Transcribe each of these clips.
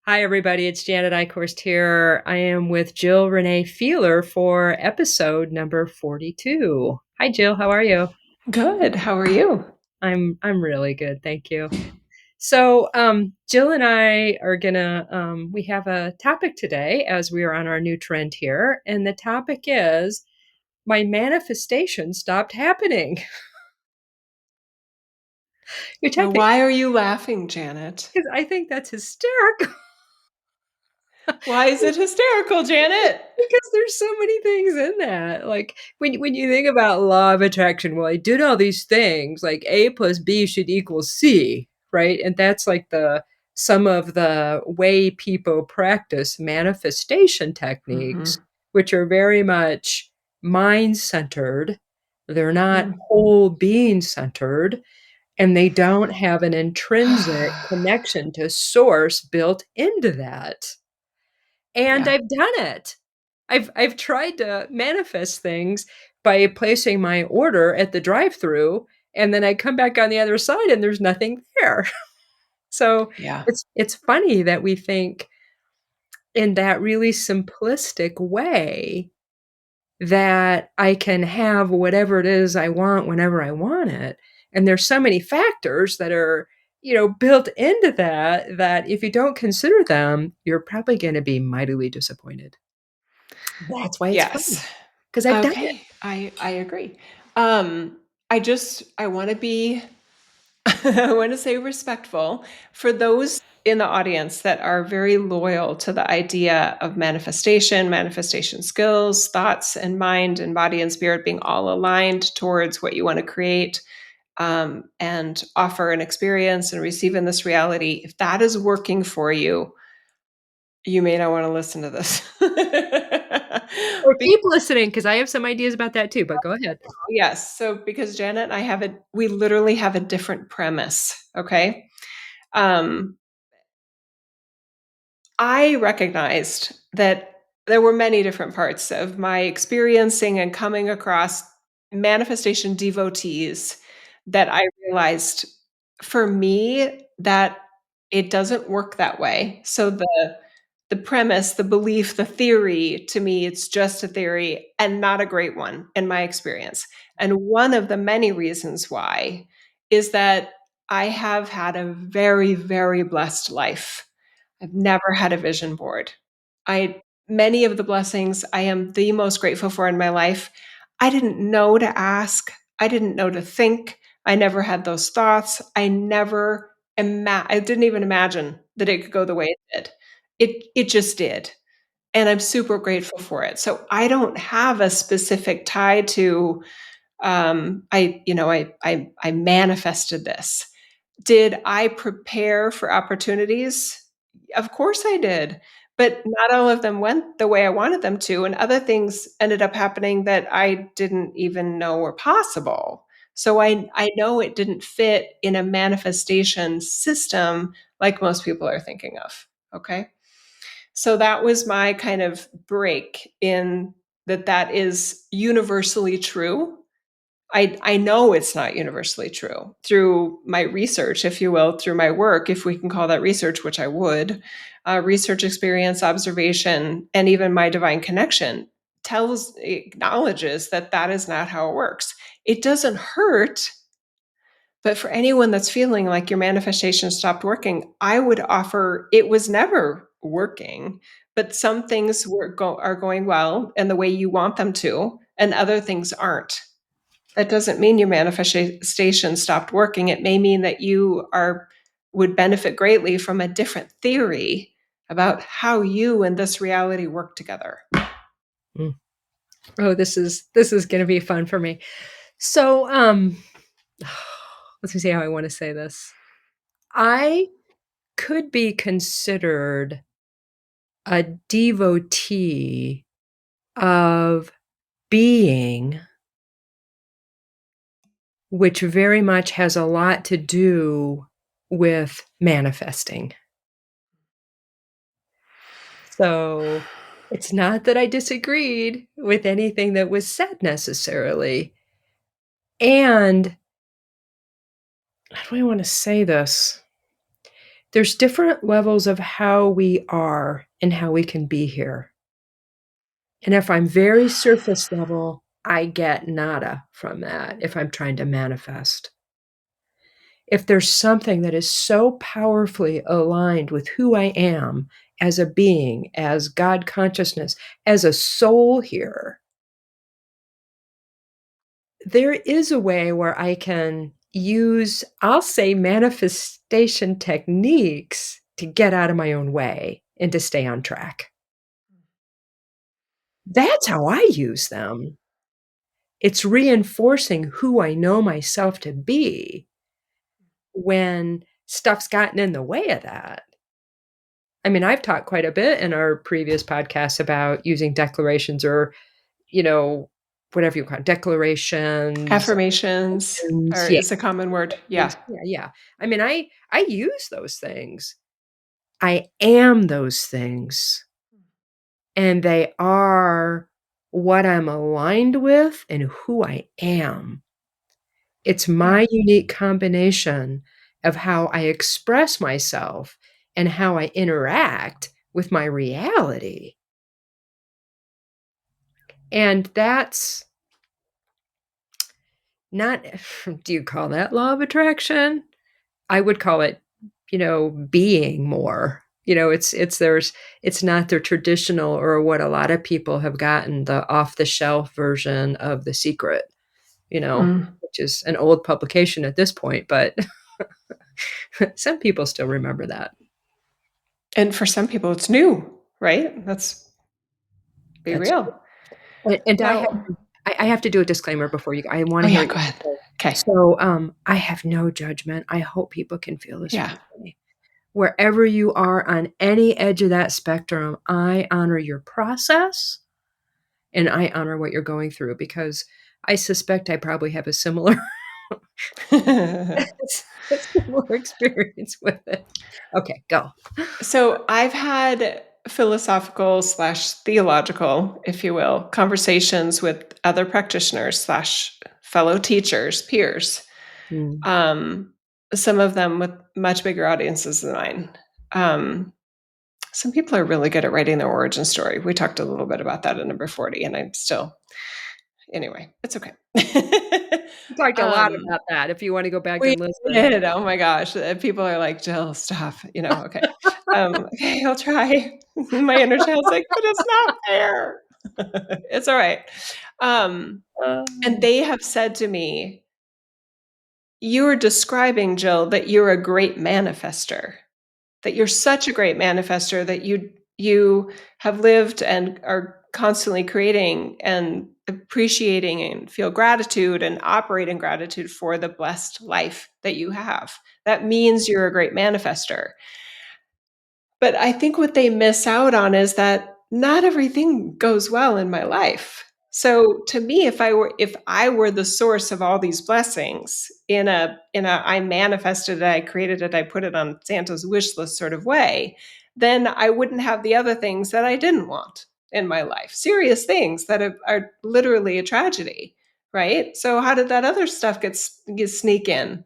Hi, everybody. It's Janet Eichhorst here. I am with Jill Renee Feeler for episode number 42. Hi, Jill. How are you? Good. How are you? I'm really good. Thank you. So, Jill and I are we have a topic today as we are on our new trend here. And the topic is my manifestation stopped happening, which Now, why are you laughing, Janet? I think that's hysterical. Why is it hysterical, Janet? Because there's so many things in that. Like when you think about law of attraction, well, I did all these things, like A plus B should equal C, right? And that's like the some of the way people practice manifestation techniques, Mm-hmm. which are very much mind centered. They're not Mm. whole being centered, and they don't have an intrinsic connection to source built into that. And Yeah. I've done it. I've tried to manifest things by placing my order at the drive-through, and then I come back on the other side and there's nothing there. So Yeah. it's funny that we think in that really simplistic way that I can have whatever it is I want whenever I want it. And there's so many factors that are, built into that if you don't consider them, you're probably going to be mightily disappointed. That's why it's funny, Yes. 'cause I've done it. Okay. I agree. I want to be I want to say respectful for those in the audience that are very loyal to the idea of manifestation, manifestation skills, thoughts and mind and body and spirit being all aligned towards what you want to create. And offer an experience and receive in this reality, if that is working for you, you may not want to listen to this. Or keep listening, 'cause I have some ideas about that too, but go ahead. Yes. So because Janet and I we literally have a different premise. Okay. Um, I recognized that there were many different parts of my experiencing and coming across manifestation devotees that I realized for me that it doesn't work that way. So the premise, the belief, the theory, to me, it's just a theory and not a great one in my experience. And one of the many reasons why is that I have had a very, very blessed life. I've never had a vision board. I Many of the blessings I am the most grateful for in my life, I didn't know to ask. I didn't know to think. I never had those thoughts. I didn't even imagine that it could go the way it did. It just did. And I'm super grateful for it. So I don't have a specific tie to I manifested this. Did I prepare for opportunities? Of course I did. But not all of them went the way I wanted them to, and other things ended up happening that I didn't even know were possible. So I know it didn't fit in a manifestation system like most people are thinking of. Okay. So that was my kind of break in that is universally true. I know it's not universally true through my research, if you will, through my work, if we can call that research, which I would. Research experience, observation, and even my divine connection acknowledges that that is not how it works. It doesn't hurt, but for anyone that's feeling like your manifestation stopped working, I would offer it was never working, but some things are going well and the way you want them to, and other things aren't. That doesn't mean your manifestation stopped working. It may mean that you are would benefit greatly from a different theory about how you and this reality work together. Mm. Oh, this is gonna be fun for me. So, let's see how I wanna say this. I could be considered a devotee of being, which very much has a lot to do with manifesting. So, it's not that I disagreed with anything that was said necessarily. And how do I wanna say this? There's different levels of how we are and how we can be here. And if I'm very surface level, I get nada from that if I'm trying to manifest. If there's something that is so powerfully aligned with who I am as a being, as God consciousness, as a soul here, there is a way where I can use, I'll say, manifestation techniques to get out of my own way and to stay on track. That's how I use them. It's reinforcing who I know myself to be when stuff's gotten in the way of that. I mean, I've talked quite a bit in our previous podcasts about using declarations or, you know, whatever you call it, declarations, Affirmations affirmations, are yeah, is a common word. Yeah. yeah, yeah. I mean, I use those things. I am those things, and they are what I'm aligned with and who I am. It's Yeah. my unique combination of how I express myself and how I interact with my reality. And that's not, do you call that law of attraction? I would call it, being more. It's not the traditional or what a lot of people have gotten, the off the shelf version of The Secret, Mm. which is an old publication at this point, but some people still remember that. And for some people, it's new, right? Let's be That's real. and Now I have to do a disclaimer before you go. I oh, wanna hear yeah, what you go have ahead. to say. Okay. So, I have no judgment. I hope people can feel this Yeah. way. Wherever you are on any edge of that spectrum, I honor your process, and I honor what you're going through because I suspect I probably have a similar a similar experience with it. Okay, go. So I've had philosophical slash theological, if you will, conversations with other practitioners slash fellow teachers, peers. Mm, Um, some of them with much bigger audiences than mine. Um, some people are really good at writing their origin story. We talked a little bit about that in number 40, and I'm still anyway, it's okay. we talked a lot um, about that if you wanna go back we and listen. did. Oh my gosh. People are like, Jill, stop. Okay. Okay, I'll try. My inner child's like, but it's not fair. It's all right. And Oh. they have said to me, you are describing, Jill, that you're a great manifester, that you're such a great manifester that you have lived and are constantly creating and appreciating and feel gratitude and operate in gratitude for the blessed life that you have. That means you're a great manifester. But I think what they miss out on is that not everything goes well in my life. So to me, if I were the source of all these blessings in a I manifested it, I created it, I put it on Santa's wish list sort of way, then I wouldn't have the other things that I didn't want in my life. Serious things that are literally a tragedy, right? So how did that other stuff get sneak in?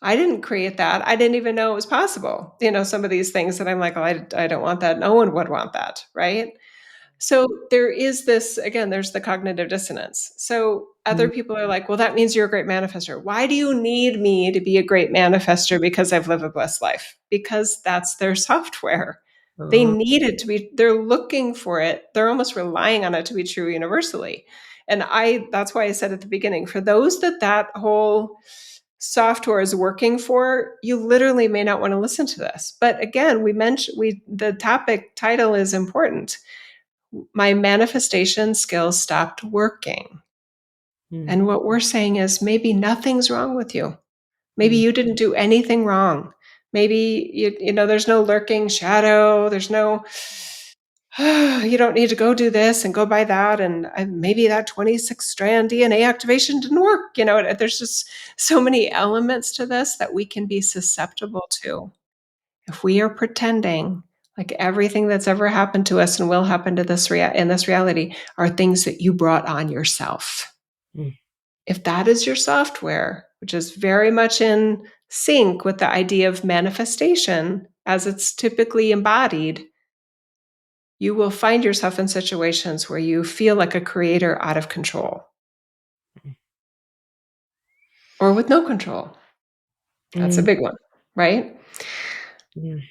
I didn't create that. I didn't even know it was possible. Some of these things that I'm like, oh, I don't want that. No one would want that. Right. So there is this, again, there's the cognitive dissonance. So other Mm, people are like, well, that means you're a great manifester. Why do you need me to be a great manifester because I've lived a blessed life? Because that's their software. They uh, need it to be, they're looking for it. They're almost relying on it to be true universally. And that's why I said at the beginning, for those that whole software is working for, you literally may not want to listen to this. But again, the topic title is important. My manifestation skills stopped working. mm, And what we're saying is maybe nothing's wrong with you. Maybe mm, you didn't do anything wrong. Maybe there's no lurking shadow. There's no you don't need to go do this and go buy that. And maybe that 26 strand DNA activation didn't work. There's just so many elements to this that we can be susceptible to. If we are pretending like everything that's ever happened to us and will happen to in this reality are things that you brought on yourself. mm, If that is your software, which is very much in sync with the idea of manifestation as it's typically embodied, you will find yourself in situations where you feel like a creator out of control or with no control. That's a Mm, big one, right? mm.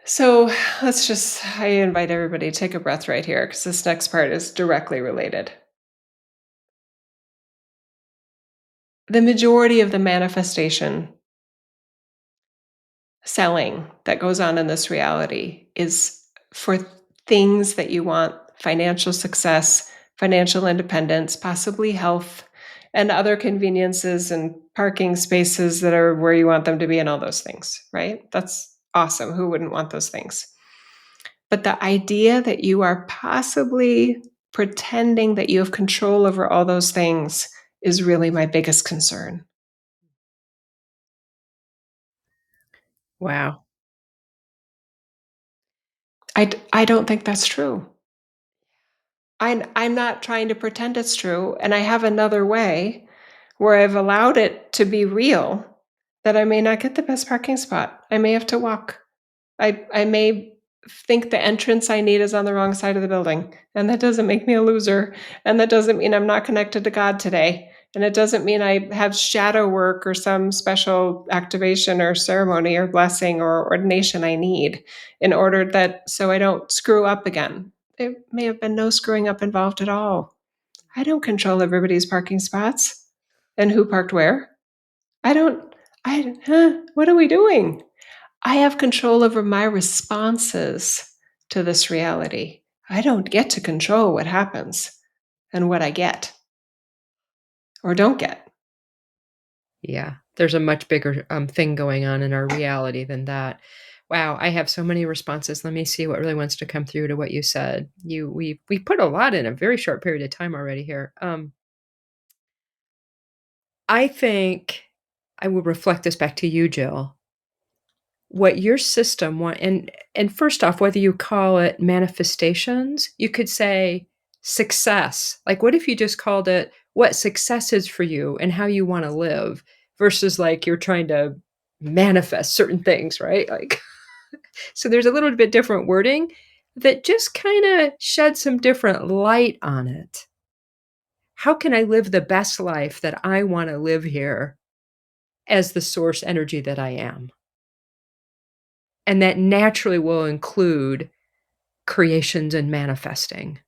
So I invite everybody to take a breath right here because this next part is directly related. The majority of the manifestation selling that goes on in this reality is for things that you want: financial success, financial independence, possibly health, and other conveniences and parking spaces that are where you want them to be, and all those things, right? That's awesome. Who wouldn't want those things? But the idea that you are possibly pretending that you have control over all those things is really my biggest concern. Wow. I don't think that's true. I'm not trying to pretend it's true, and I have another way where I've allowed it to be real that I may not get the best parking spot. I may have to walk. I may think the entrance I need is on the wrong side of the building, and that doesn't make me a loser, and that doesn't mean I'm not connected to God today, and it doesn't mean I have shadow work or some special activation or ceremony or blessing or ordination I need in order that so I don't screw up again. There may have been no screwing up involved at all. I don't control everybody's parking spots and who parked where. I don't what are we doing? I have control over my responses to this reality. I don't get to control what happens and what I get or don't get. Yeah, there's a much bigger, thing going on in our reality than that. Wow, I have so many responses. Let me see what really wants to come through to what you said. We put a lot in a very short period of time already here. I think I will reflect this back to you, Jill. What your system want and first off, whether you call it manifestations, you could say success. Like, what if you just called it what success is for you and how you wanna live versus, like, you're trying to manifest certain things, right? Like, so there's a little bit different wording that just kinda shed some different light on it. How can I live the best life that I wanna live here as the source energy that I am? And that naturally will include creations and manifesting,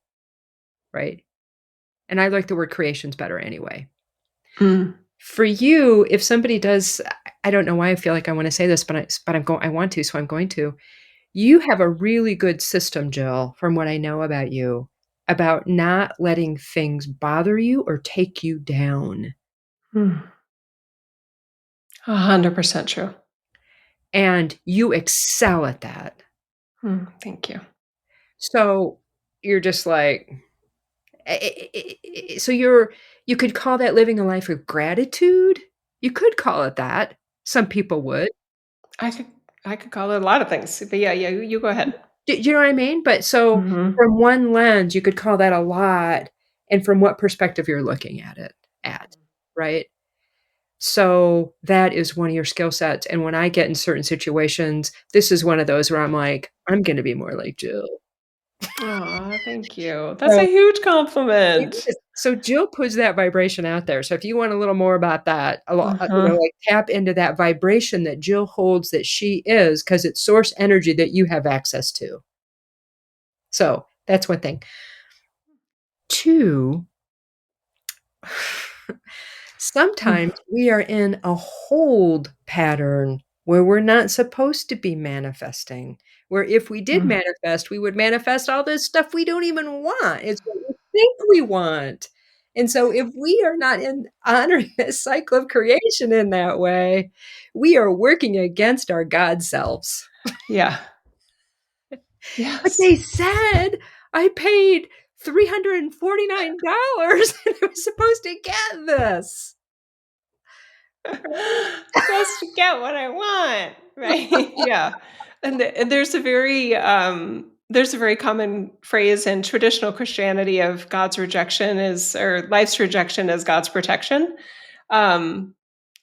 right? And I like the word creations better anyway. Mm. For you, if somebody does I don't know why I feel like I wanna say this, but I want to, so I'm going to. You have a really good system, Jill, from what I know about you, about not letting things bother you or take you down. Mm. 100% true. And you excel at that. Thank you. So, you're just like so you could call that living a life of gratitude? You could call it that. Some people would. I could I could call it a lot of things, but yeah, you go ahead. Do you know what I mean? But so Mhm. from one lens, you could call that a lot, and from what perspective you're looking at it at, right? So that is one of your skill sets, and when I get in certain situations, this is one of those where I'm like, "I'm gonna be more like Jill." Aw, thank you. That's a So huge it compliment. is. So Jill puts that vibration out there. So if you want a little more about that, Uh-huh. like tap into that vibration that Jill holds that she is, because it's source energy that you have access to. So that's one thing. 2, sometimes we are in a hold pattern where we're not supposed to be manifesting. Where if we did Mm. manifest, we would manifest all this stuff we don't even want. It's what we think we want. And so if we are not in honoring this cycle of creation in that way, we are working against our God selves. Yeah. But Yes. they said I paid $349 and I was supposed to get this. Right? Supposed to get what I want, right? Yeah. And there's a very common phrase in traditional Christianity of God's rejection is or life's rejection is God's protection. Um,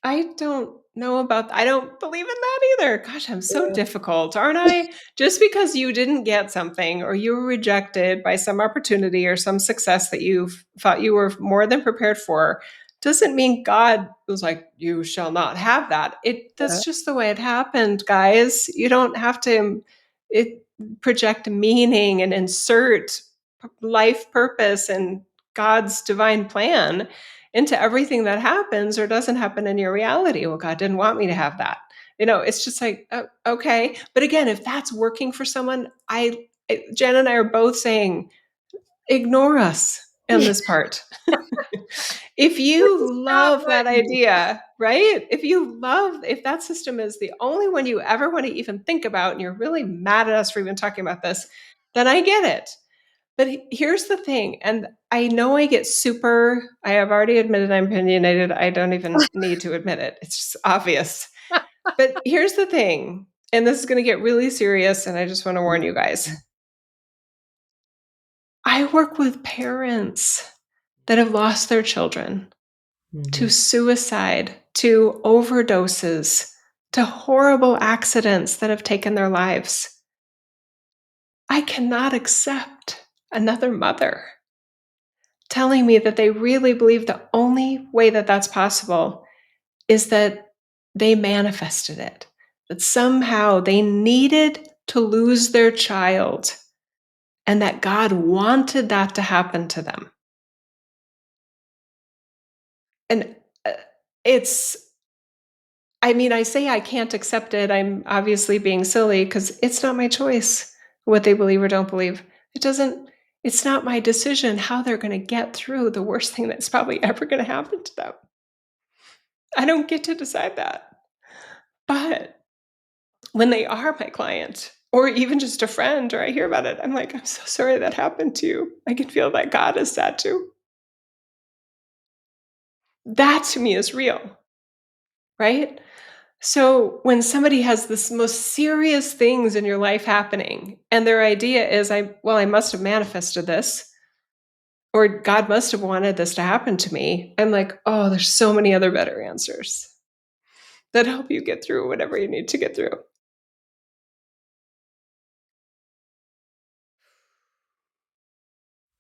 I don't know about I don't believe in that either. Gosh, I'm so Yeah. difficult, aren't I? Just because you didn't get something or you were rejected by some opportunity or some success that you thought you were more than prepared for, doesn't mean God was like, you shall not have that. That's just the way it happened, guys. You don't have to it project meaning and insert life purpose and God's divine plan into everything that happens or doesn't happen in your reality. Well, God didn't want me to have that. It's just like, okay. But again, if that's working for someone, Jen and I are both saying, ignore us in Yeah. this part. If This you is not love that letting idea, right? If that system is the only one you ever want to even think about, and you're really mad at us for even talking about this, then I get it. But here's the thing, and I know I have already admitted I'm opinionated. I don't even need to admit it. It's just obvious. But here's the thing, and this is going to get really serious, and I just want to warn you guys. me. I work with parents that have lost their children to Mhm. suicide, to overdoses, to horrible accidents that have taken their lives. I cannot accept another mother telling me that they really believe the only way that that's possible is that they manifested it, that somehow they needed to lose their child and that God wanted that to happen to them. And uh, it's, I mean, I say I can't accept it. I'm obviously being silly because it's not my choice what they believe or don't believe. It doesn't, it's not my decision how they're going to get through the worst thing that's probably ever going to happen to them. I don't get to decide that. But when they are my client or even just a friend or I hear about it, I'm like, I'm so sorry that happened to you. I can feel that God is sad too. That to me is real, right? So when somebody has this most serious things in your life happening and their idea is I must have manifested this or God must have wanted this to happen to me. I'm like, oh, there's so many other better answers that help you get through whatever you need to get through.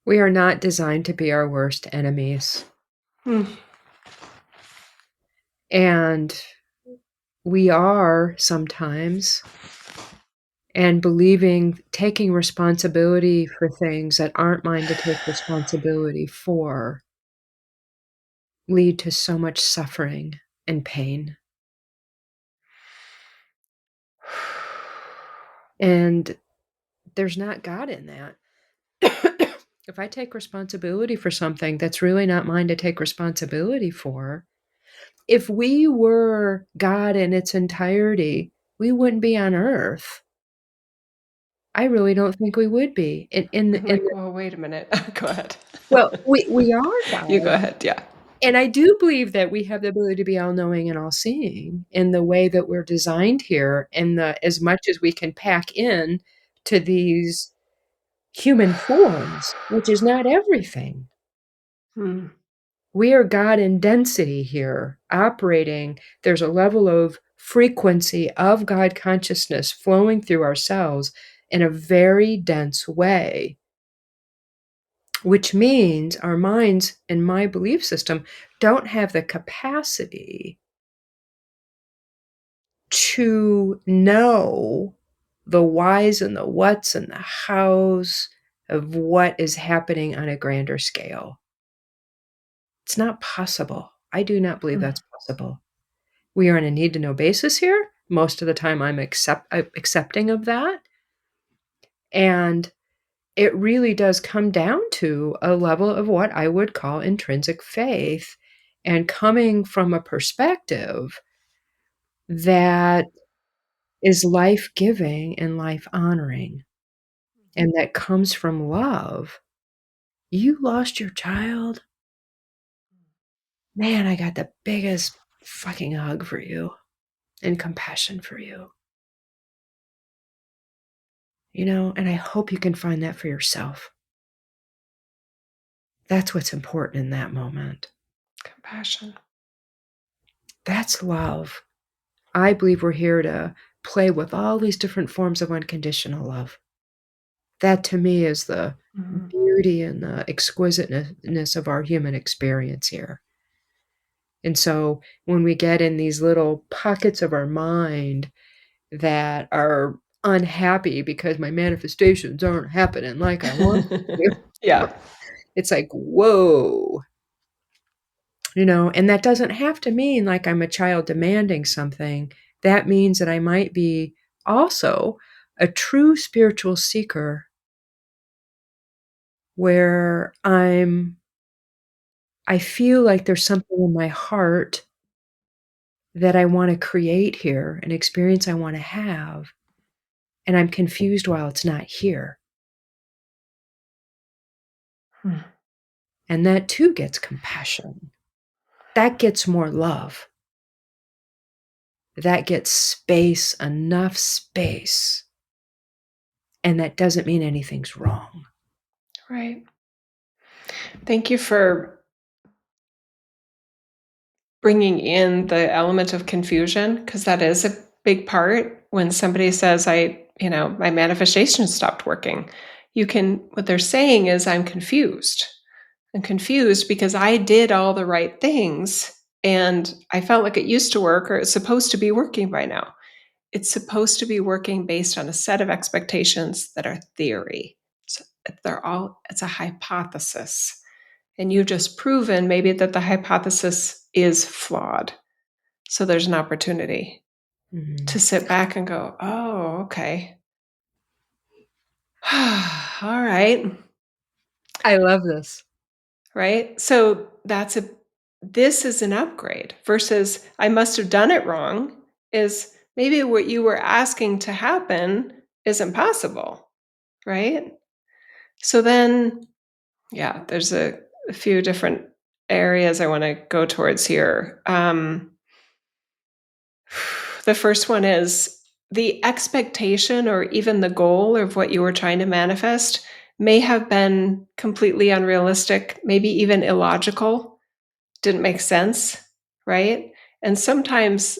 We are not designed to be our worst enemies. Hmm. And we are sometimes, and believing taking responsibility for things that aren't mine to take responsibility for lead to so much suffering and pain. And there's not God in that. If I take responsibility for something that's really not mine to take responsibility for, if we were God in its entirety, we wouldn't be on earth. I really don't think we would be. I'm like, well, wait a minute. Go ahead. Well, we are You go God, ahead. Yeah. and I do believe that we have the ability to be all-knowing and all-seeing in the way that we're designed here, and as much as we can pack in to these human forms, which is not everything. Hmm. We are God in density here, operating. There's a level of frequency of God consciousness flowing through ourselves in a very dense way, which means our minds, in my belief system, don't have the capacity to know the whys and the whats and the hows of what is happening on a grander scale. It's not possible. I do not believe Hmm. that's possible. We are on a need to know basis here. Most of the time, I'm accepting of that. And it really does come down to a level of what I would call intrinsic faith and coming from a perspective that is life giving and life honoring and that comes from love. You lost your child? Man, I got the biggest fucking hug for you and compassion for you. And I hope you can find that for yourself. That's what's important in that moment. Compassion. That's love. I believe we're here to play with all these different forms of unconditional love. That to me is the Mhm. beauty and the exquisiteness of our human experience here. And so when we get in these little pockets of our mind that are unhappy because my manifestations aren't happening like I want them to, Yeah. it's like, whoa, and that doesn't have to mean like I'm a child demanding something. That means that I might be also a true spiritual seeker where I feel like there's something in my heart that I wanna create here, an experience I wanna have, and I'm confused while it's not here. Hmm. And that too gets compassion. That gets more love. That gets space, enough space, and that doesn't mean anything's wrong. Right. Thank you for bringing in the element of confusion, because that is a big part when somebody says, my manifestation stopped working. What they're saying is, I'm confused. I'm confused because I did all the right things and I felt like it used to work or it's supposed to be working by now. It's supposed to be working based on a set of expectations that are theory. So it's a hypothesis. And you've just proven maybe that the hypothesis is flawed. So there's an opportunity to Mhm. sit back and go, oh, okay. All right. I love this. Right. So this is an upgrade versus I must have done it wrong, is maybe what you were asking to happen isn't possible. Right. So then, yeah, there's a few different areas I want to go towards here. The first one is the expectation or even the goal of what you were trying to manifest may have been completely unrealistic, maybe even illogical, didn't make sense, right? And sometimes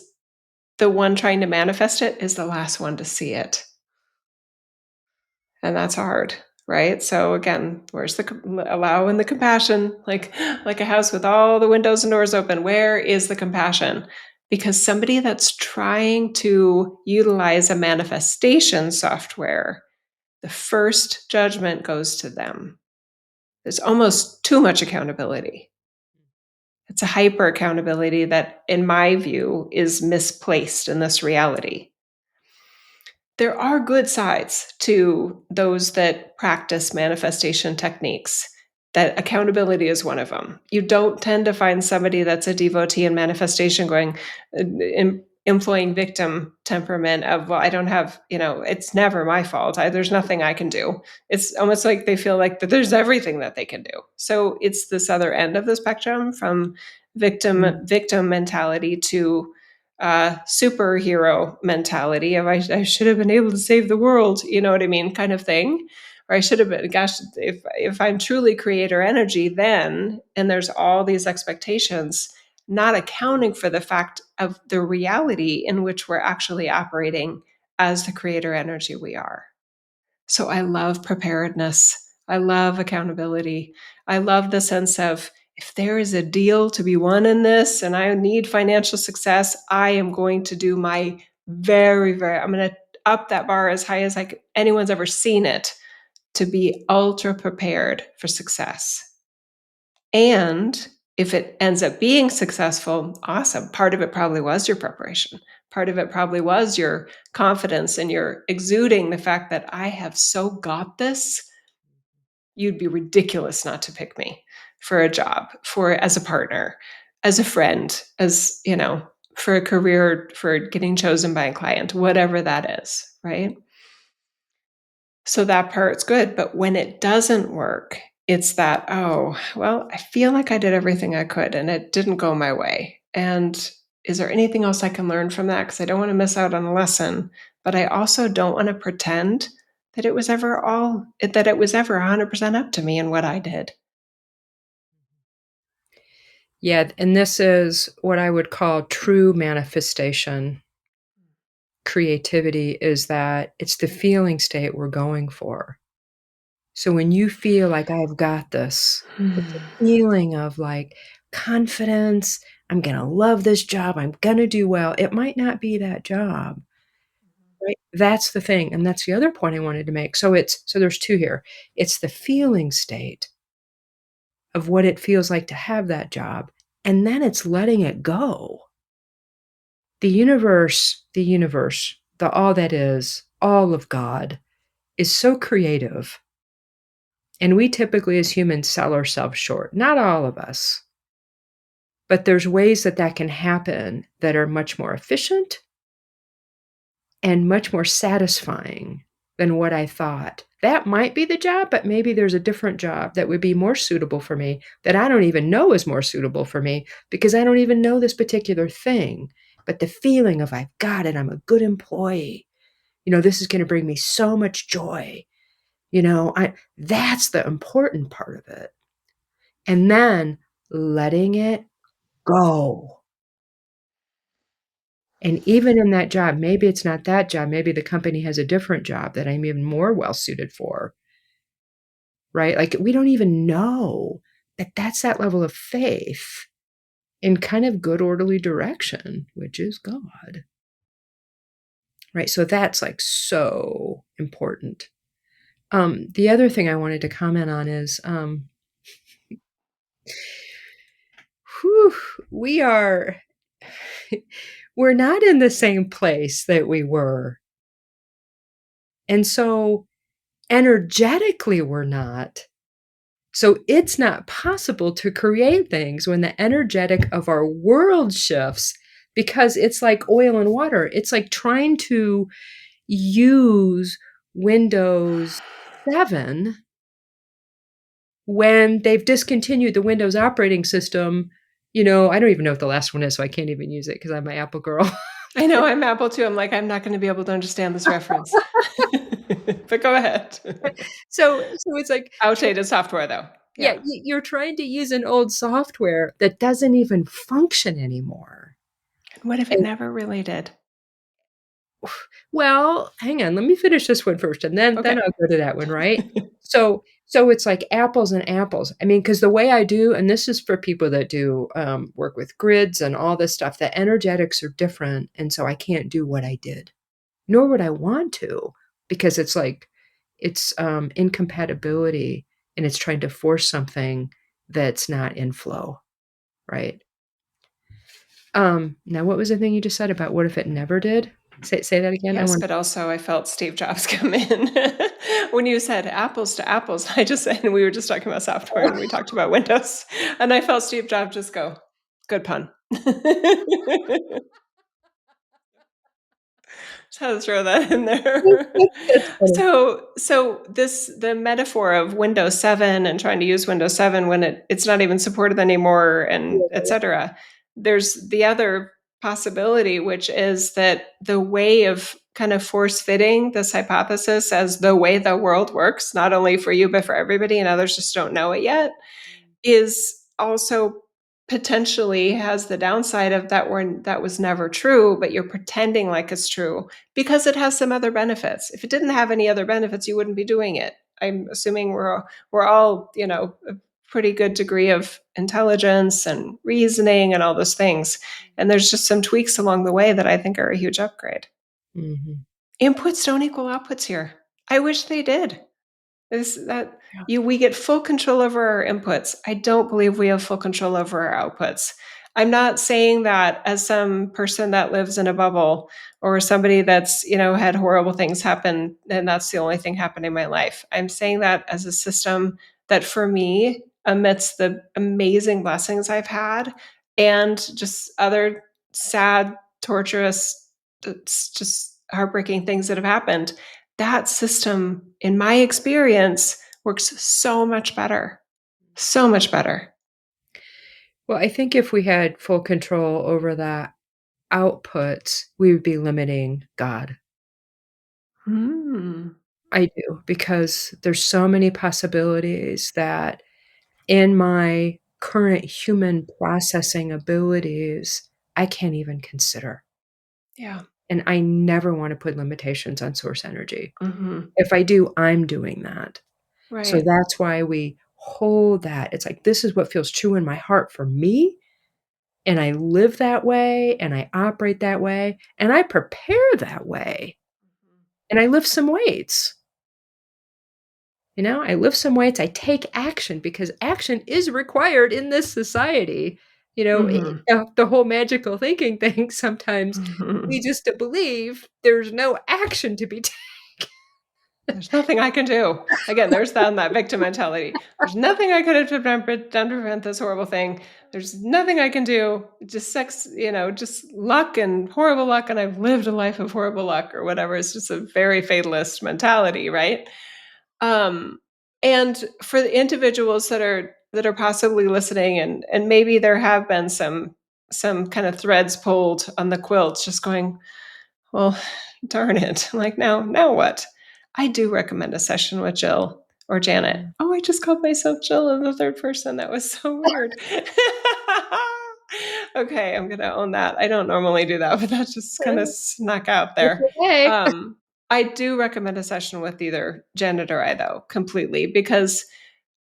the one trying to manifest it is the last one to see it. And that's hard, right? So again, where's allow in the compassion? Like a house with all the windows and doors open, where is the compassion? Because somebody that's trying to utilize a manifestation software, the first judgment goes to them. There's almost too much accountability. It's a hyper accountability that, in my view, is misplaced in this reality. There are good sides to those that practice manifestation techniques. That accountability is one of them. You don't tend to find somebody that's a devotee in manifestation going, employing victim temperament of, well, I don't have, it's never my fault. There's nothing I can do. It's almost like they feel like that there's everything that they can do. So it's this other end of the spectrum from Mm. victim mentality to superhero mentality of I should have been able to save the world, you know what I mean, kind of thing. Or I should have been, gosh, if I'm truly creator energy, then, and there's all these expectations, not accounting for the fact of the reality in which we're actually operating as the creator energy we are. So I love preparedness. I love accountability. I love the sense of if there is a deal to be won in this and I need financial success, I am going to do my I'm going to up that bar as high as anyone's ever seen it to be ultra prepared for success. And if it ends up being successful, awesome. Part of it probably was your preparation. Part of it probably was your confidence and your exuding the fact that I have so got this. You'd be ridiculous not to pick me for a job, for as a partner, as a friend, as, for a career, for getting chosen by a client, whatever that is, right? So that part's good, but when it doesn't work, it's that, oh, well, I feel like I did everything I could and it didn't go my way. And is there anything else I can learn from that? Because I don't want to miss out on a lesson, but I also don't want to pretend that it was ever 100% up to me in what I did. Yeah, and this is what I would call true manifestation. Creativity is that it's the feeling state we're going for. So when you feel like, "I've got this," it's a Hmm. feeling of, like, confidence, "I'm gonna love this job, I'm gonna do well." It might not be that job, right? That's the thing, and that's the other point I wanted to make. So there's 2 here. It's the feeling state of what it feels like to have that job, and then it's letting it go. The all that is, all of God, is so creative, and we typically as humans sell ourselves short. Not all of us, but there's ways that that can happen that are much more efficient and much more satisfying than what I thought. That might be the job, but maybe there's a different job that would be more suitable for me that I don't even know is more suitable for me because I don't even know this particular thing. But the feeling of I've got it, I'm a good employee. This is gonna bring me so much joy. I That's the important part of it. And then letting it go. And even in that job, maybe it's not that job, maybe the company has a different job that I'm even more well suited for, right? Like, we don't even know that that's that level of faith in kind of good orderly direction, which is God, right? So that's, like, so important. The other thing I wanted to comment on is, whew, we are we're not in the same place that we were, and so energetically, we're not. So it's not possible to create things when the energetic of our world shifts because it's like oil and water. It's like trying to use Windows 7 when they've discontinued the Windows operating system. I don't even know what the last one is, so I can't even use it because I'm my Apple girl. I know, I'm Apple too. I'm like, I'm not gonna be able to understand this reference. But go ahead. So it's like Outdated software, though. yeah, Yeah. you're trying to use an old software that doesn't even function anymore. What if it And never really did? well, hang on, let me finish this one first, and then Okay. I'll go to that one, right? So it's like apples and apples. I mean, because the way I do and this is for people that do, work with grids and all this stuff, the energetics are different, and so I can't do what I did, nor would I want to, because it's like incompatibility, and it's trying to force something that's not in flow, right? Now what was the thing you just said about what if it never did? Say that again, I Yes, want. but also I felt Steve Jobs come in. When you said apples to apples, I just and we were just talking about software and we talked about Windows, and I felt Steve Jobs just go, "Good pun." Just had to throw that in there. That's funny. So the metaphor of Windows 7 and trying to use Windows 7 when it's not even supported anymore and Yeah. etcetera. There's the other possibility, which is that the way of kind of force fitting this hypothesis as the way the world works, not only for you, but for everybody, and others just don't know it yet, is also potentially has the downside of that was never true, but you're pretending like it's true because it has some other benefits. If it didn't have any other benefits, you wouldn't be doing it. I'm assuming we're all, a pretty good degree of intelligence and reasoning and all those things. And there's just some tweaks along the way that I think are a huge upgrade. Mhm. Inputs don't equal outputs here. I wish they did. Is that Yeah. you we get full control over our inputs. I don't believe we have full control over our outputs. I'm not saying that as some person that lives in a bubble or somebody that's, had horrible things happen and that's the only thing happening in my life. I'm saying that as a system that for me, amidst the amazing blessings I've had and just other sad, torturous, it's just heartbreaking things that have happened, that system, in my experience, works so much better. So much better. Well, I think if we had full control over that output, we would be limiting God. Hmm. I do, because there's so many possibilities that in my current human processing abilities, I can't even consider. Yeah. And I never wanna put limitations on source energy. Mhm. If I do, I'm doing that. So Right. that's why we hold that. It's like, this is what feels true in my heart for me, and I live that way, and I operate that way, and I prepare that way, and I lift some weights. I lift some weights, I take action because action is required in this society. Mhm. The whole magical thinking thing, sometimes we Mhm. just believe there's no action to be taken. There's nothing I can do. Again, there's that victim mentality. There's nothing I could have done to prevent this horrible thing. There's nothing I can do. Just sex, just luck and horrible luck, and I've lived a life of horrible luck or whatever. It's just a very fatalist mentality, right? Um, and for the individuals that are possibly listening, and maybe there have been some kind of threads pulled on the quilt, just going, well, darn it. Like, now what? I do recommend a session with Jill or Janet. Mm. Oh, I just called myself Jill in the third person. That was so weird. Okay, I'm gonna own that. I don't normally do that, but that just kind of snuck out It's there. okay. I do recommend a session with either Janet or I, though, completely, because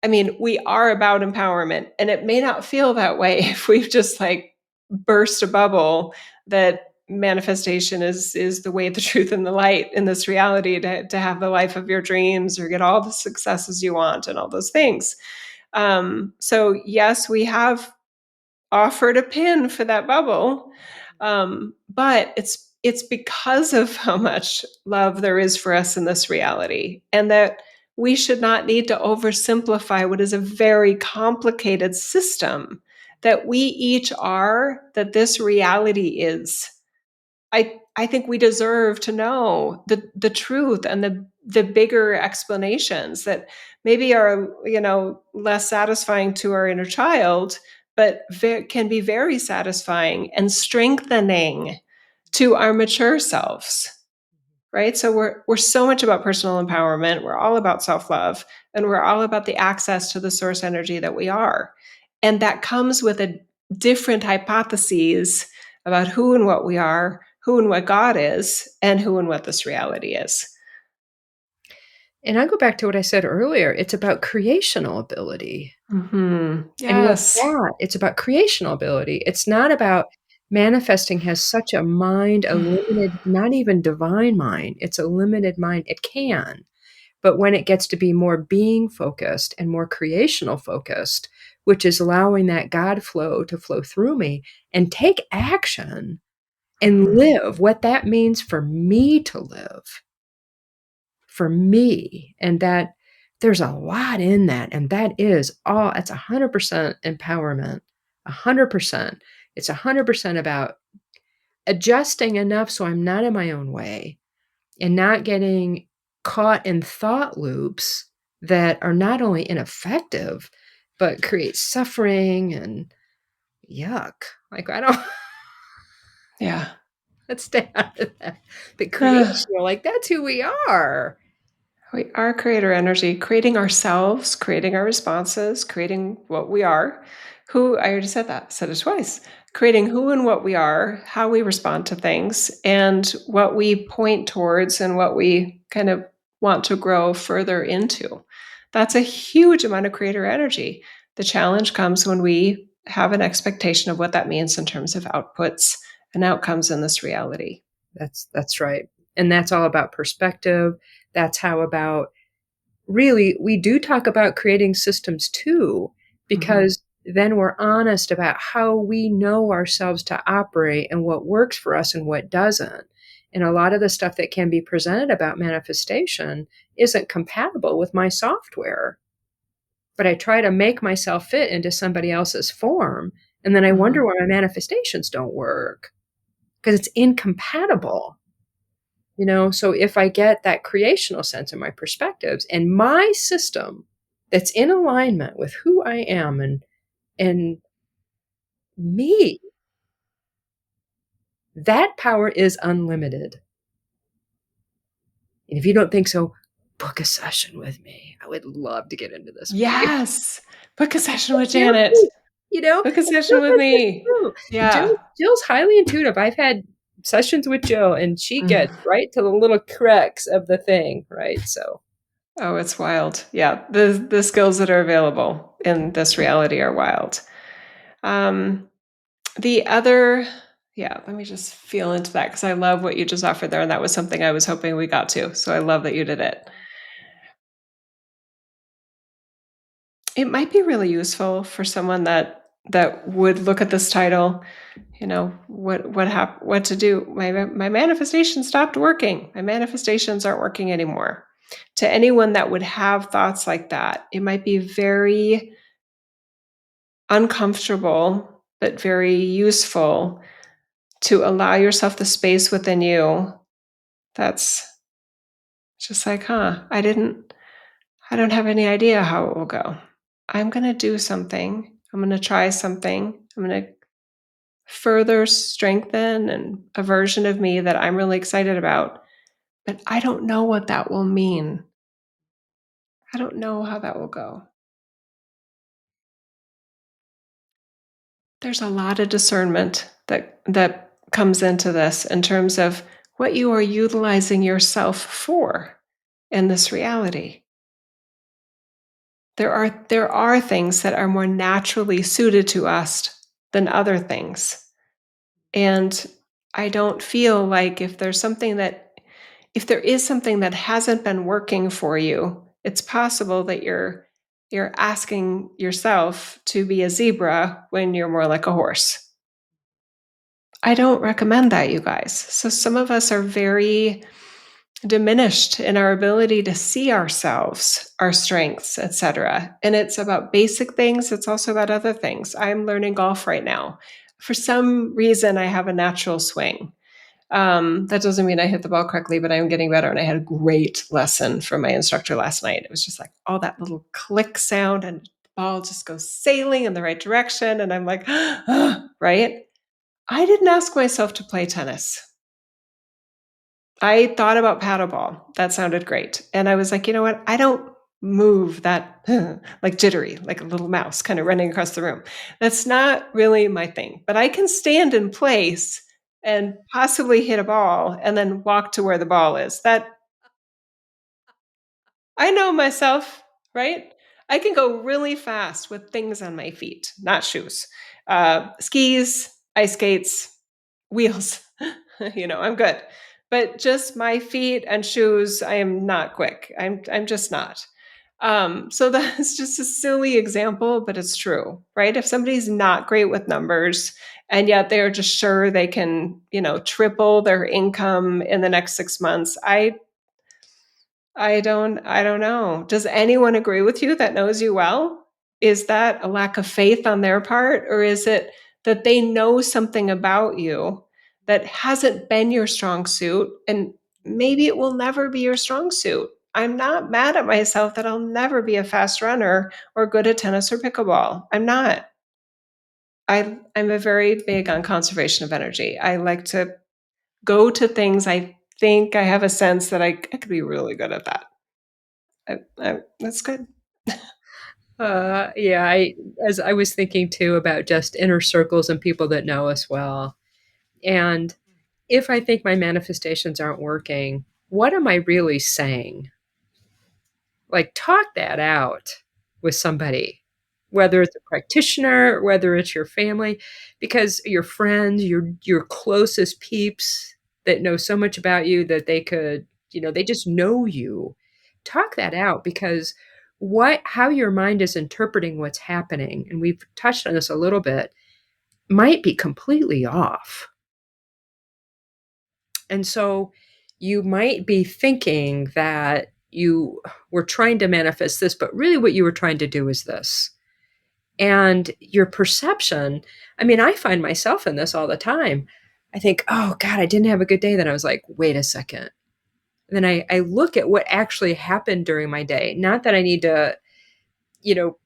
I mean, we are about empowerment, and it may not feel that way if we've just like burst a bubble that manifestation is the way, the truth, and the light in this reality to have the life of your dreams or get all the successes you want and all those things. So yes, we have offered a pin for that bubble, but it's because of how much love there is for us in this reality, and that we should not need to oversimplify what is a very complicated system that we each are, that this reality is. I think we deserve to know the truth and the bigger explanations that maybe are, less satisfying to our inner child, but can be very satisfying and strengthening to our mature selves. Right? So we're so much about personal empowerment. We're all about self-love, and we're all about the access to the source energy that we are. And that comes with a different hypotheses about who and what we are, who and what God is, and who and what this reality is. And I go back to what I said earlier, it's about creational ability. And with Yes. that, it's about creational ability. It's not about manifesting has such a mind, a limited, not even divine mind. It's a limited mind. It can. But when it gets to be more being focused and more creational focused, which is allowing that God flow to flow through me and take action and Mhm. live what that means for me to live, for me. And that there's a lot in that. And that is all, it's 100% empowerment, 100%. It's 100% about adjusting enough so I'm not in my own way and not getting caught in thought loops that are not only ineffective, but create suffering and yuck. Like, I don't, Yeah. let's stay out of that. But Ah. creational, like, that's who we are. We are creator energy, creating ourselves, creating our responses, creating what we are. Who, I already said that, said it twice. Creating who and what we are, how we respond to things, and what we point towards and what we kind of want to grow further into. That's a huge amount of creator energy. The challenge comes when we have an expectation of what that means in terms of outputs and outcomes in this reality. That's right. And that's all about perspective. That's how about really we do talk about creating systems too, Mhm. because then we're honest about how we know ourselves to operate and what works for us and what doesn't. And a lot of the stuff that can be presented about manifestation isn't compatible with my software. But I try to make myself fit into somebody else's form. And then I wonder Mhm. why my manifestations don't work because it's incompatible. So if I get that creational sense of my perspectives and my system that's in alignment with who I am and me, that power is unlimited. And if you don't think so, book a session with me. I would love to get into this with you. Yes. Book a session with Therapy. Janet. you know? Book a And session Jill with does this me. too. Yeah. Jill's highly intuitive. I've had sessions with Jill, and she Mm. gets right to the little crux of the thing, right? So Oh, it's wild. Yeah, the skills that are available in this reality are wild. Um, the other yeah, let me just feel into that because I love what you just offered there, and that was something I was hoping we got to, so I love that you did it. It might be really useful for someone that would look at this title, what to do. My manifestation stopped working. My manifestations aren't working anymore. To anyone that would have thoughts like that, it might be very uncomfortable, but very useful to allow yourself the space within you that's just like, huh, I don't have any idea how it will go. I'm going to do something. I'm going to try something. I'm going to further strengthen and a version of me that I'm really excited about. But I don't know what that will mean. I don't know how that will go. There's a lot of discernment that comes into this in terms of what you are utilizing yourself for in this reality. There are things that are more naturally suited to us than other things. And I don't feel like if there is something that hasn't been working for you, it's possible that you're asking yourself to be a zebra when you're more like a horse. I don't recommend that, you guys. So some of us are very diminished in our ability to see ourselves, our strengths, etc. And it's about basic things, it's also about other things. I'm learning golf right now. For some reason, I have a natural swing. That doesn't mean I hit the ball correctly, but I'm getting better. And I had a great lesson from my instructor last night. It was just like all that little click sound, and the ball just goes sailing in the right direction. And I'm like, right? I didn't ask myself to play tennis. I thought about paddleball. That sounded great. And I was like, you know what? I don't move that like jittery, like a little mouse kind of running across the room. That's not really my thing. But I can stand in place and possibly hit a ball and then walk to where the ball is. That I know myself, right? I can go really fast with things on my feet, not shoes. Skis, ice skates, wheels. I'm good. But just my feet and shoes, I am not quick. I'm just not. So that's just a silly example, but it's true, right? If somebody's not great with numbers and yet they're just sure they can, triple their income in the next 6 months, I don't know. Does anyone agree with you that knows you well? Is that a lack of faith on their part, or is it that they know something about you that hasn't been your strong suit and maybe it will never be your strong suit? I'm not mad at myself that I'll never be a fast runner or good at tennis or pickleball. I'm not. I'm a very big on conservation of energy. I like to go to things I think I have a sense that I could be really good at that. That's good. yeah, as I was thinking too about just inner circles and people that know us well. And if I think my manifestations aren't working, what am I really saying? Like, talk that out with somebody, whether it's a practitioner, whether it's your family, because your friends, your closest peeps that know so much about you that they could, they just know you. Talk that out because how your mind is interpreting what's happening, and we've touched on this a little bit, might be completely off. And so you might be thinking that you were trying to manifest this, but really what you were trying to do is this. And your perception, I mean, I find myself in this all the time. I think, oh God, I didn't have a good day. Then I was like, wait a second. Then I look at what actually happened during my day. Not that I need to, you know,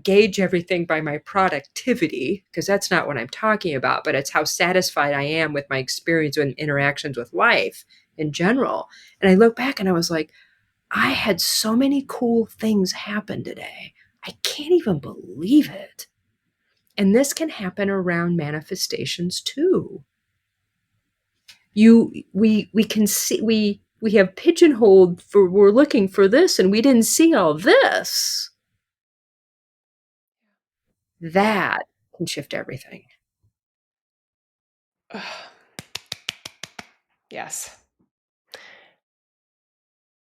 gauge everything by my productivity, because that's not what I'm talking about, but it's how satisfied I am with my experience and interactions with life in general. And I look back and I was like, I had so many cool things happen today. I can't even believe it. And this can happen around manifestations too. We can see we have pigeonholed for we're looking for this and we didn't see all this. That can shift everything. Yes.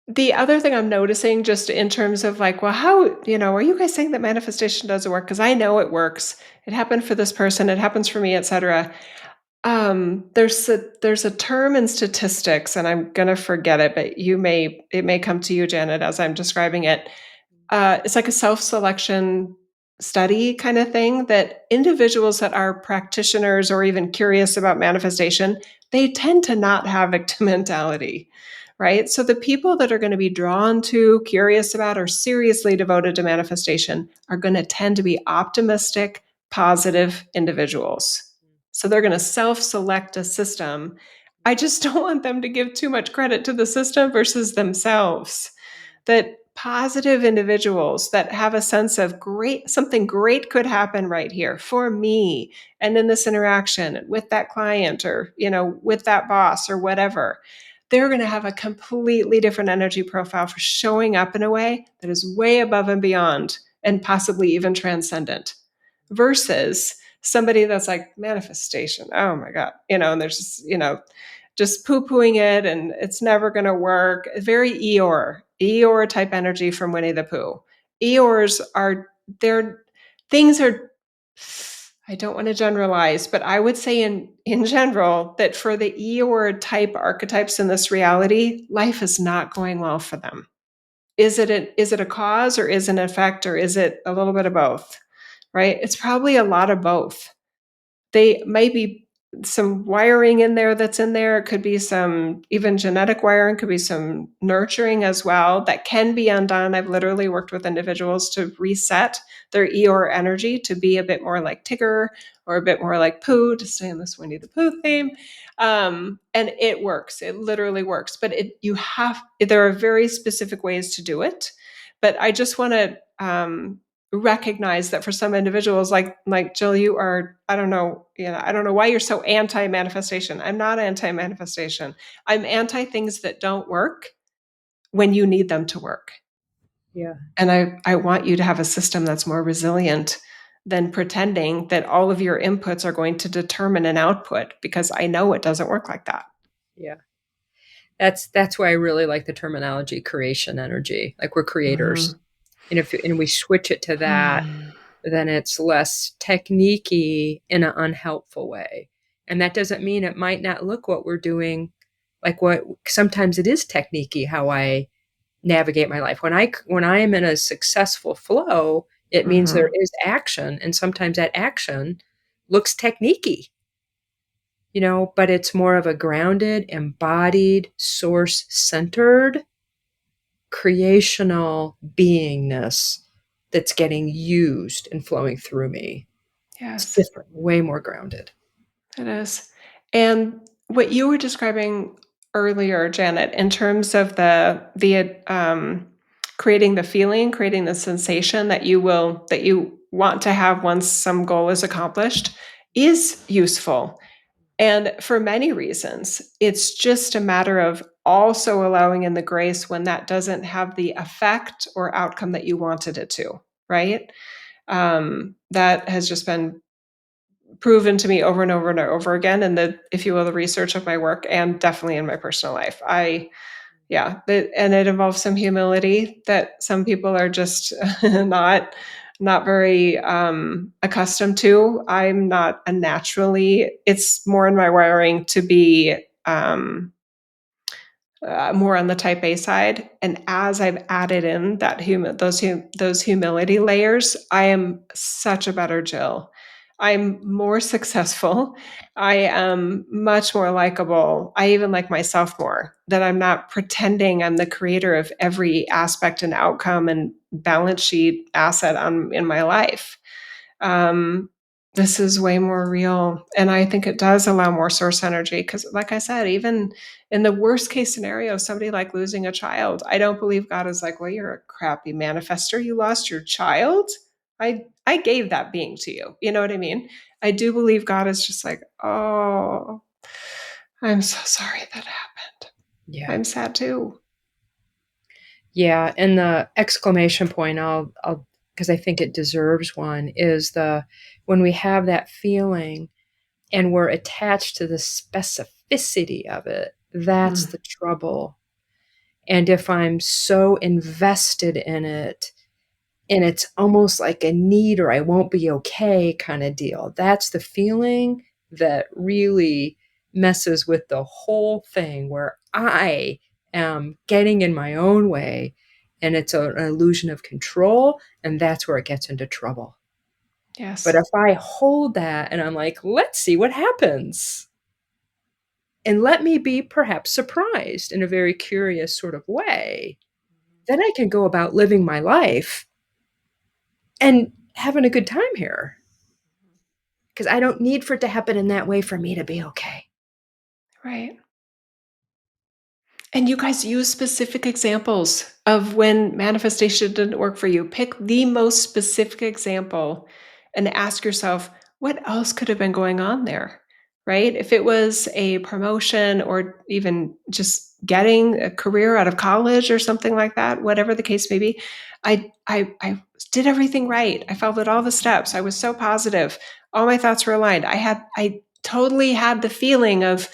The other thing I'm noticing just in terms of like, well, how, are you guys saying that manifestation doesn't work? Because I know it works. It happened for this person, it happens for me, etc. There's a term in statistics, and I'm gonna forget it, but it may come to you, Janet, as I'm describing it. It's like a self-selection study kind of thing that individuals that are practitioners or even curious about manifestation, they tend to not have victim mentality, right? So the people that are going to be drawn to, curious about, or seriously devoted to manifestation are going to tend to be optimistic, positive individuals. So they're going to self-select a system. I just don't want them to give too much credit to the system versus themselves. That positive individuals that have a sense of something great could happen right here for me and in this interaction with that client or with that boss or whatever, they're going to have a completely different energy profile for showing up in a way that is way above and beyond and possibly even transcendent versus somebody that's like manifestation, oh my god, and there's just poo-pooing it and it's never going to work. Very Eeyore type energy from Winnie the Pooh. Eeyores are their things are, I don't want to generalize, but I would say in general that for the Eeyore type archetypes in this reality, life is not going well for them. Is it a cause or is it an effect or is it a little bit of both? Right? It's probably a lot of both. They might be some wiring in there that's in there. It could be some even genetic wiring, could be some nurturing as well that can be undone. I've literally worked with individuals to reset their Eeyore energy to be a bit more like Tigger or a bit more like Pooh, to stay in this Winnie the Pooh theme. And it works. It literally works. But there are very specific ways to do it. But I just want to recognize that for some individuals like Jill, you are, I don't know, I don't know why you're so anti-manifestation. I'm not anti-manifestation. I'm anti things that don't work when you need them to work. Yeah. And I want you to have a system that's more resilient than pretending that all of your inputs are going to determine an output, because I know it doesn't work like that. Yeah. That's why I really like the terminology creation energy. Like we're creators. Mm-hmm. And we switch it to that, then it's less techniquey in an unhelpful way. And that doesn't mean it might not look what we're doing like what sometimes it is techniquey how I navigate my life. When I am in a successful flow, it means there Mm-hmm. is action, and sometimes that action looks techniquey, but it's more of a grounded, embodied, source centered, creational beingness that's getting used and flowing through me. It's Yes. different, way more grounded. It is. And what you were describing earlier, Janet, in terms of the creating the feeling, creating the sensation that you want to have once some goal is accomplished, is useful. And for many reasons, it's just a matter of also allowing in the grace when that doesn't have the effect or outcome that you wanted it to, right? That has just been proven to me over and over and over again in the, if you will, the research of my work and definitely in my personal life. And it involves some humility that some people are just not very accustomed to. I'm not a naturally, it's more in my wiring to be more on the type A side. And as I've added in those humility layers, I am such a better Jill. I'm more successful. I am much more likable. I even like myself more. That I'm not pretending I'm the creator of every aspect and outcome and balance sheet asset in my life. um, this is way more real. And I think it does allow more source energy because, like I said, even in the worst case scenario, somebody like losing a child, I don't believe God is like, well, you're a crappy manifester. You lost your child. I gave that being to you. You know what I mean? I do believe God is just like, oh, I'm so sorry that happened. Yeah. I'm sad too. Yeah, and the exclamation point, I'll because I think it deserves one, is the when we have that feeling and we're attached to the specificity of it, that's Mm, the trouble. And if I'm so invested in it, and it's almost like a need or I won't be okay kind of deal, that's the feeling that really messes with the whole thing, where I am getting in my own way and it's an illusion of control. And that's where it gets into trouble. But yes. if I hold that and I'm like, let's see what happens, and let me be perhaps surprised in a very curious sort of way, then I can go about living my life and having a good time here, because I don't need for it to happen in that way for me to be okay. Right. And you guys use specific examples of when manifestation didn't work for you. Pick the most specific example and ask yourself, what else could have been going on there? Right? If it was a promotion or even just getting a career out of college or something like that, whatever the case may be, I did everything right. I followed all the steps. I was so positive. All my thoughts were aligned. I totally had the feeling of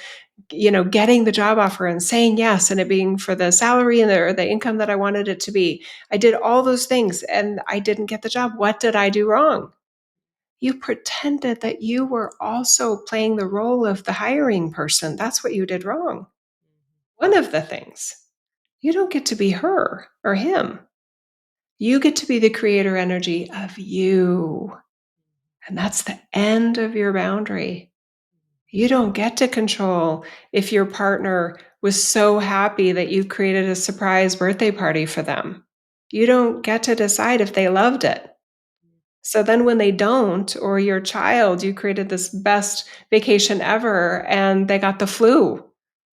getting the job offer and saying yes and it being for the salary and or the income that I wanted it to be. I did all those things and I didn't get the job. What did I do wrong? You pretended that you were also playing the role of the hiring person. That's what you did wrong. One of the things. You don't get to be her or him. You get to be the creator energy of you. And that's the end of your boundary. You don't get to control if your partner was so happy that you created a surprise birthday party for them. You don't get to decide if they loved it. So then when they don't, or your child, you created this best vacation ever and they got the flu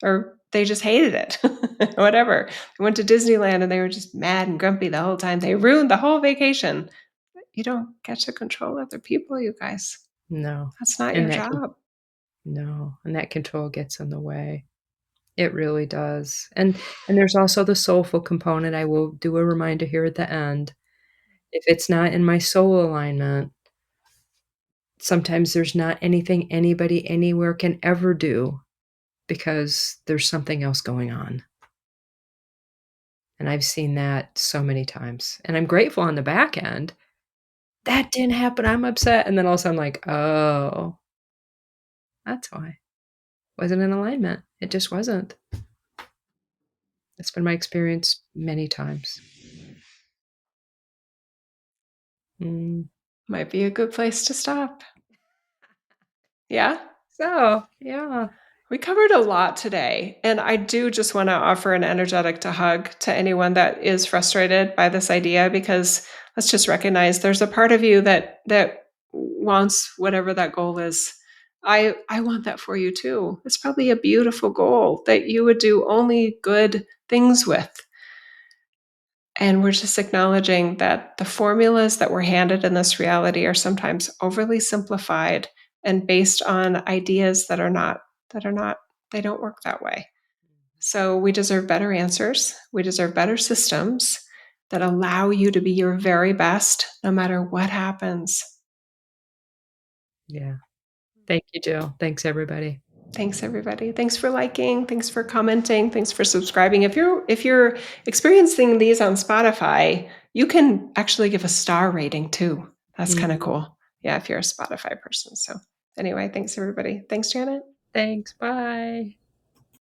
or they just hated it, whatever. They went to Disneyland and they were just mad and grumpy the whole time. They ruined the whole vacation. You don't get to control other people, you guys. No. That's not your And that can job. no, and that control gets in the way. It really does. And there's also the soulful component. I will do a reminder here at the end. If it's not in my soul alignment, sometimes there's not anything anybody anywhere can ever do because there's something else going on. And I've seen that so many times. And I'm grateful on the back end. That didn't happen. I'm upset. And then also I'm like, oh, that's why. Wasn't in alignment. It just wasn't. That's been my experience many times. Mm. Might be a good place to stop. Yeah? So, yeah. We covered a lot today, and I do just want to offer an energetic to hug to anyone that is frustrated by this idea because let's just recognize there's a part of you that wants whatever that goal is. I want that for you too. It's probably a beautiful goal that you would do only good things with. And we're just acknowledging that the formulas that we're handed in this reality are sometimes overly simplified and based on ideas that are not, they don't work that way. So we deserve better answers. We deserve better systems that allow you to be your very best no matter what happens. Yeah. Thank you, Jill. Thanks, everybody. Thanks everybody. Thanks for liking, thanks for commenting, thanks for subscribing. If you're experiencing these on Spotify, you can actually give a star rating too. That's kind of Mhm. cool. Yeah, if you're a Spotify person. So anyway, thanks everybody. Thanks Janet. Thanks. Bye.